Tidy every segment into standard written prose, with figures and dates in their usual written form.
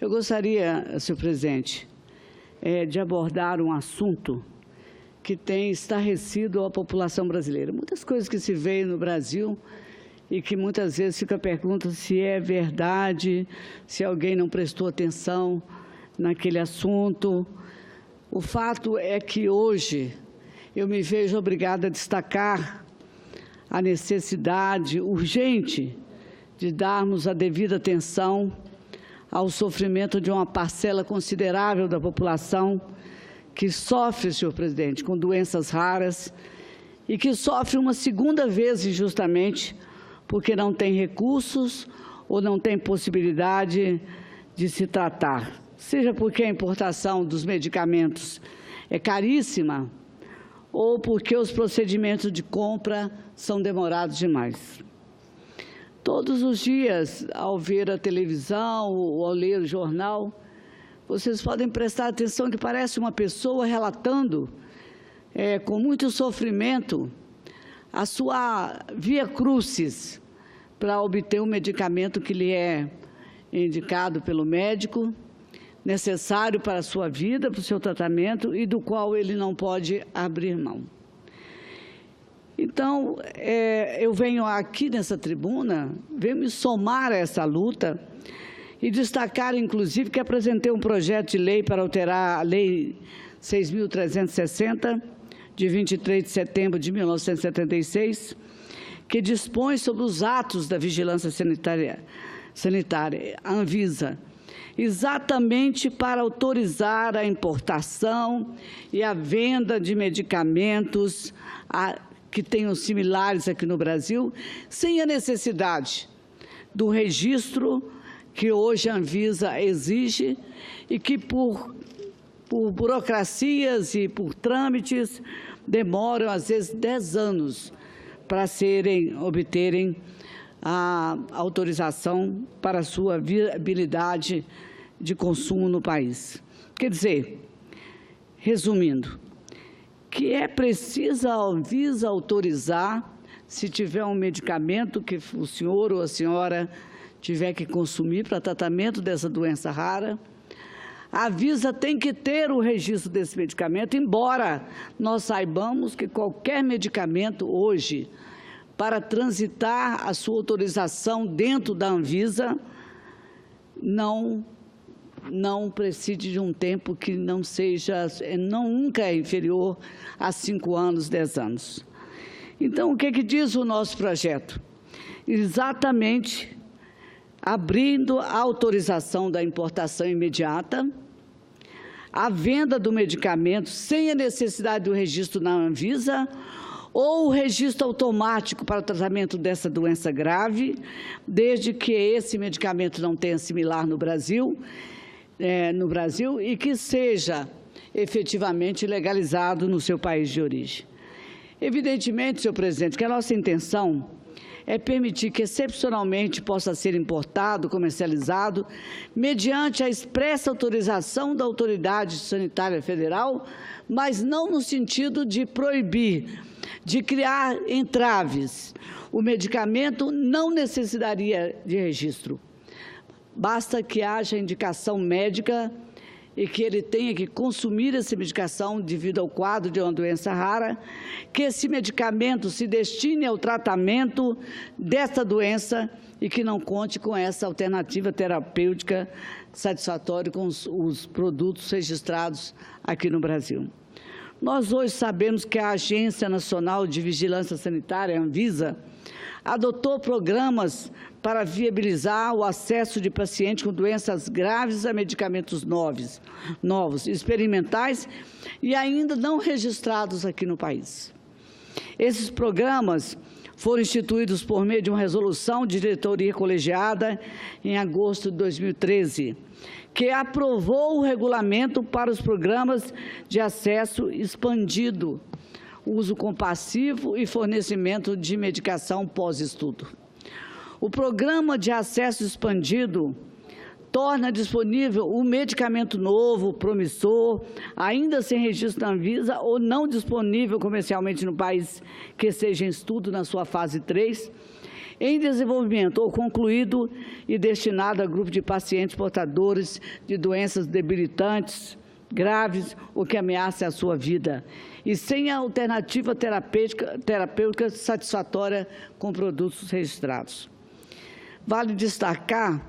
Eu gostaria, senhor presidente, de abordar um assunto que tem estarrecido a população brasileira. Muitas coisas que se veem no Brasil e que muitas vezes fica a pergunta se é verdade, se alguém não prestou atenção naquele assunto. O fato é que hoje eu me vejo obrigada a destacar a necessidade urgente de darmos a devida atenção ao sofrimento de uma parcela considerável da população que sofre, senhor presidente, com doenças raras e que sofre uma segunda vez injustamente porque não tem recursos ou não tem possibilidade de se tratar. Seja porque a importação dos medicamentos é caríssima ou porque os procedimentos de compra são demorados demais. Todos os dias, ao ver a televisão ou ao ler o jornal, vocês podem prestar atenção que parece uma pessoa relatando, com muito sofrimento, a sua via crucis para obter o medicamento que lhe é indicado pelo médico, necessário para a sua vida, para o seu tratamento e do qual ele não pode abrir mão. Então, eu venho aqui nessa tribuna, venho me somar a essa luta e destacar, inclusive, que apresentei um projeto de lei para alterar a Lei 6.360, de 23 de setembro de 1976, que dispõe sobre os atos da vigilância sanitária, a Anvisa, exatamente para autorizar a importação e a venda de medicamentos que tenham similares aqui no Brasil, sem a necessidade do registro que hoje a Anvisa exige e que por burocracias e por trâmites demoram, às vezes, 10 anos para obterem a autorização para a sua viabilidade de consumo no país. Quer dizer, resumindo, que é preciso a Anvisa autorizar, se tiver um medicamento que o senhor ou a senhora tiver que consumir para tratamento dessa doença rara, a Anvisa tem que ter o registro desse medicamento, embora nós saibamos que qualquer medicamento hoje, para transitar a sua autorização dentro da Anvisa, não precise de um tempo que não seja, nunca é inferior a 5 anos, 10 anos. Então, o que diz o nosso projeto? Exatamente abrindo a autorização da importação imediata, a venda do medicamento sem a necessidade do registro na Anvisa, ou o registro automático para o tratamento dessa doença grave, desde que esse medicamento não tenha similar no Brasil, e que seja efetivamente legalizado no seu país de origem. Evidentemente, senhor presidente, que a nossa intenção é permitir que excepcionalmente possa ser importado, comercializado, mediante a expressa autorização da Autoridade Sanitária Federal, mas não no sentido de proibir, de criar entraves. O medicamento não necessitaria de registro. Basta que haja indicação médica e que ele tenha que consumir essa medicação devido ao quadro de uma doença rara, que esse medicamento se destine ao tratamento dessa doença e que não conte com essa alternativa terapêutica satisfatória com os produtos registrados aqui no Brasil. Nós hoje sabemos que a Agência Nacional de Vigilância Sanitária, a Anvisa, adotou programas para viabilizar o acesso de pacientes com doenças graves a medicamentos novos, experimentais e ainda não registrados aqui no país. Esses programas foram instituídos por meio de uma resolução de diretoria colegiada em agosto de 2013, que aprovou o regulamento para os programas de acesso expandido, uso compassivo e fornecimento de medicação pós-estudo. O programa de acesso expandido torna disponível um medicamento novo, promissor, ainda sem registro na Anvisa ou não disponível comercialmente no país que seja em estudo na sua fase 3, em desenvolvimento ou concluído e destinado a grupo de pacientes portadores de doenças debilitantes, graves ou que ameacem a sua vida, e sem alternativa terapêutica satisfatória com produtos registrados. Vale destacar,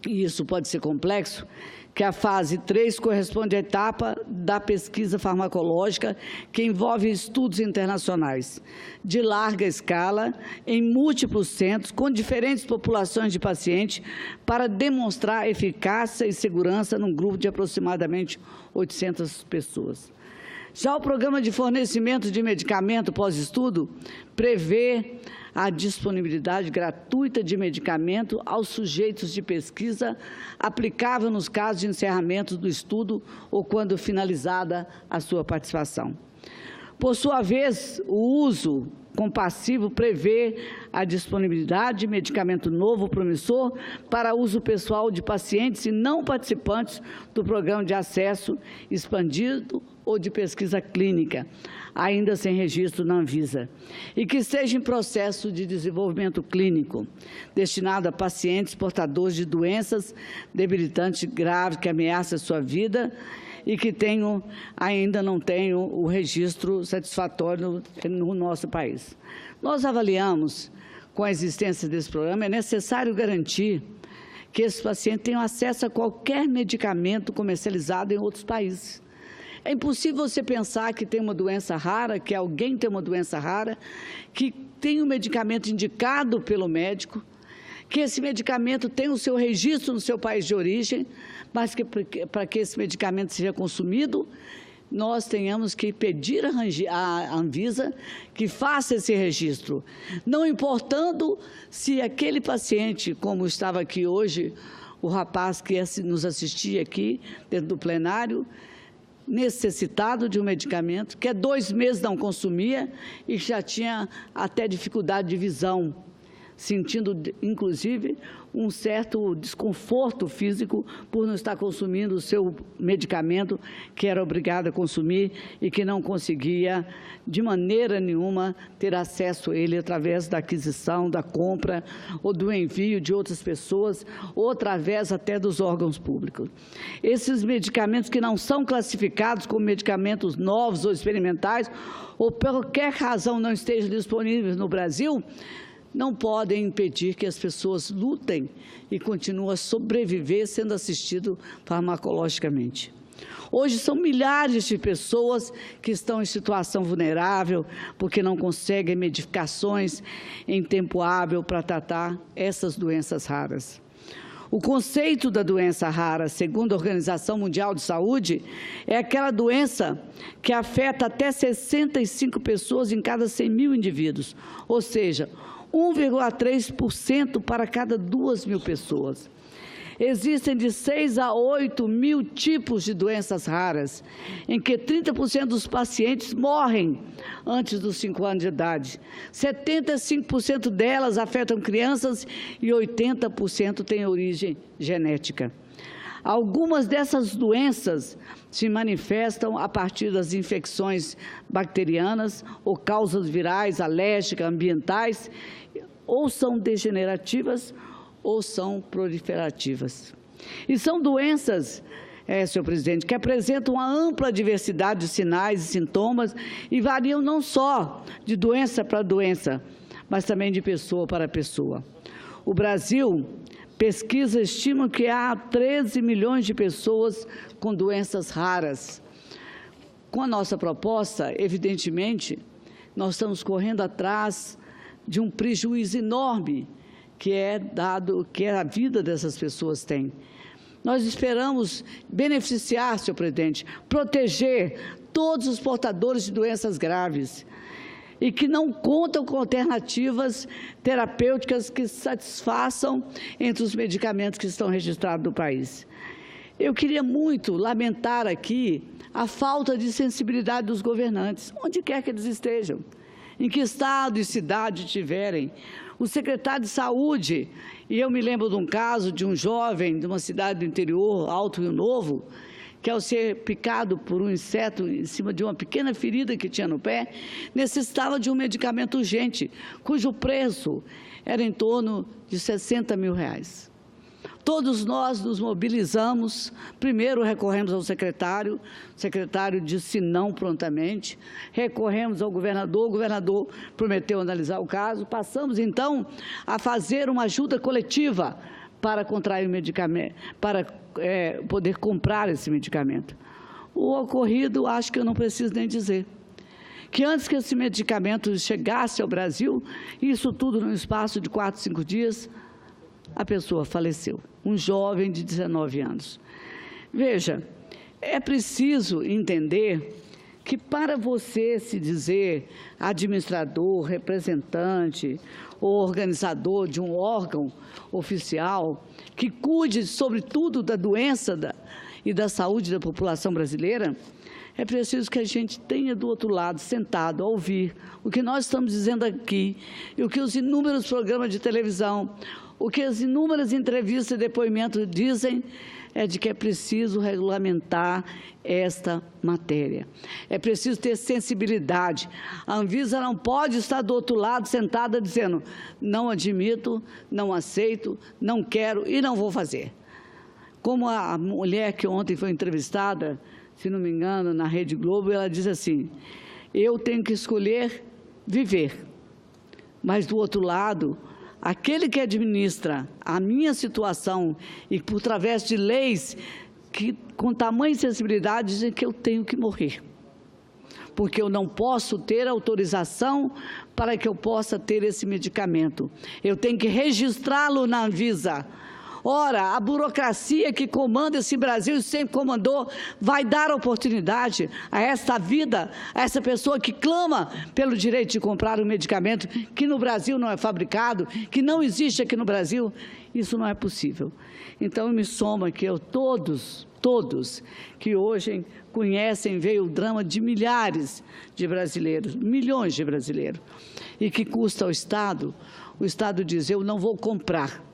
e isso pode ser complexo, que a fase 3 corresponde à etapa da pesquisa farmacológica que envolve estudos internacionais de larga escala em múltiplos centros com diferentes populações de pacientes para demonstrar eficácia e segurança num grupo de aproximadamente 800 pessoas. Já o programa de fornecimento de medicamento pós-estudo prevê a disponibilidade gratuita de medicamento aos sujeitos de pesquisa, aplicável nos casos de encerramento do estudo ou quando finalizada a sua participação. Por sua vez, o uso compassivo prevê a disponibilidade de medicamento novo promissor para uso pessoal de pacientes e não participantes do programa de acesso expandido ou de pesquisa clínica, ainda sem registro na Anvisa, e que esteja em processo de desenvolvimento clínico, destinado a pacientes portadores de doenças debilitantes graves que ameaçam a sua vida e que ainda não tenham o registro satisfatório no nosso país. Nós avaliamos, com a existência desse programa, é necessário garantir que esses pacientes tenham acesso a qualquer medicamento comercializado em outros países. É impossível você pensar que tem uma doença rara, que alguém tem uma doença rara, que tem um medicamento indicado pelo médico, que esse medicamento tem o seu registro no seu país de origem, mas que para que esse medicamento seja consumido, nós tenhamos que pedir à Anvisa que faça esse registro, não importando se aquele paciente, como estava aqui hoje, o rapaz que nos assistia aqui dentro do plenário, necessitado de um medicamento, que há 2 meses não consumia e já tinha até dificuldade de visão, sentindo, inclusive, um certo desconforto físico por não estar consumindo o seu medicamento que era obrigado a consumir e que não conseguia, de maneira nenhuma, ter acesso a ele através da aquisição, da compra ou do envio de outras pessoas ou através até dos órgãos públicos. Esses medicamentos que não são classificados como medicamentos novos ou experimentais ou por qualquer razão não estejam disponíveis no Brasil, não podem impedir que as pessoas lutem e continuem a sobreviver sendo assistido farmacologicamente. Hoje são milhares de pessoas que estão em situação vulnerável porque não conseguem medicações em tempo hábil para tratar essas doenças raras. O conceito da doença rara, segundo a Organização Mundial de Saúde, é aquela doença que afeta até 65 pessoas em cada 100 mil indivíduos, ou seja, 1,3% para cada 2.000 pessoas. Existem de 6 a 8 mil tipos de doenças raras, em que 30% dos pacientes morrem antes dos 5 anos de idade. 75% delas afetam crianças e 80% têm origem genética. Algumas dessas doenças se manifestam a partir das infecções bacterianas ou causas virais, alérgicas, ambientais, ou são degenerativas ou são proliferativas. E são doenças, senhor presidente, que apresentam uma ampla diversidade de sinais e sintomas e variam não só de doença para doença, mas também de pessoa para pessoa. O Brasil, pesquisas estimam que há 13 milhões de pessoas com doenças raras. Com a nossa proposta, evidentemente, nós estamos correndo atrás de um prejuízo enorme que a vida dessas pessoas tem. Nós esperamos beneficiar, senhor presidente, proteger todos os portadores de doenças graves e que não contam com alternativas terapêuticas que satisfaçam entre os medicamentos que estão registrados no país. Eu queria muito lamentar aqui a falta de sensibilidade dos governantes, onde quer que eles estejam, em que estado e cidade estiverem. O secretário de Saúde, e eu me lembro de um caso de um jovem de uma cidade do interior, Alto Rio Novo, que ao ser picado por um inseto em cima de uma pequena ferida que tinha no pé, necessitava de um medicamento urgente, cujo preço era em torno de R$60 mil. Todos nós nos mobilizamos, primeiro recorremos ao secretário, o secretário disse não prontamente, recorremos ao governador, o governador prometeu analisar o caso, passamos então a fazer uma ajuda coletiva para contrair o medicamento, para poder comprar esse medicamento. O ocorrido, acho que eu não preciso nem dizer, que antes que esse medicamento chegasse ao Brasil, isso tudo num espaço de 4, 5 dias, a pessoa faleceu, um jovem de 19 anos. Veja, é preciso entender que para você se dizer administrador, representante ou organizador de um órgão oficial que cuide, sobretudo, da doença e da saúde da população brasileira, é preciso que a gente tenha do outro lado, sentado, a ouvir o que nós estamos dizendo aqui e o que os inúmeros programas de televisão, o que as inúmeras entrevistas e depoimentos dizem é de que é preciso regulamentar esta matéria. É preciso ter sensibilidade. A Anvisa não pode estar do outro lado, sentada, dizendo não admito, não aceito, não quero e não vou fazer. Como a mulher que ontem foi entrevistada, se não me engano, na Rede Globo, ela diz assim, eu tenho que escolher viver, mas do outro lado, aquele que administra a minha situação e por através de leis que com tamanha sensibilidade dizem que eu tenho que morrer, porque eu não posso ter autorização para que eu possa ter esse medicamento. Eu tenho que registrá-lo na Anvisa. Ora, a burocracia que comanda esse Brasil e sempre comandou, vai dar oportunidade a esta vida, a essa pessoa que clama pelo direito de comprar um medicamento que no Brasil não é fabricado, que não existe aqui no Brasil. Isso não é possível. Então, eu me somo aqui a todos que hoje conhecem, veem o drama de milhares de brasileiros, milhões de brasileiros, e que custa ao Estado, o Estado diz, eu não vou comprar.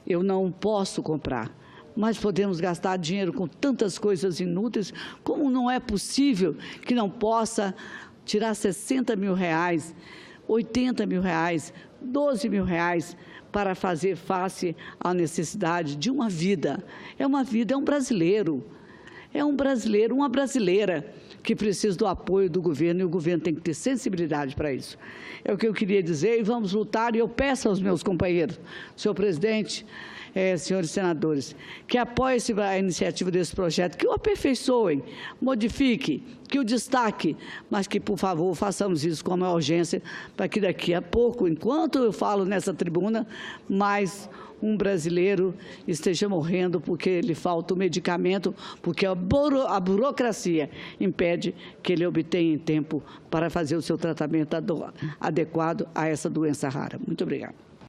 Eu não posso comprar, mas podemos gastar dinheiro com tantas coisas inúteis, como não é possível que não possa tirar R$60 mil, R$80 mil, R$12 mil para fazer face à necessidade de uma vida. É uma vida, é um brasileiro, uma brasileira que precisa do apoio do governo e o governo tem que ter sensibilidade para isso. É o que eu queria dizer e vamos lutar e eu peço aos meus companheiros, senhor presidente, senhores senadores, que apoiem a iniciativa desse projeto, que o aperfeiçoem, modifiquem, que o destaque, mas que, por favor, façamos isso com a maior urgência, para que daqui a pouco, enquanto eu falo nessa tribuna, mais um brasileiro esteja morrendo porque lhe falta o medicamento, porque a burocracia impede que ele obtenha em tempo para fazer o seu tratamento adequado a essa doença rara. Muito obrigada.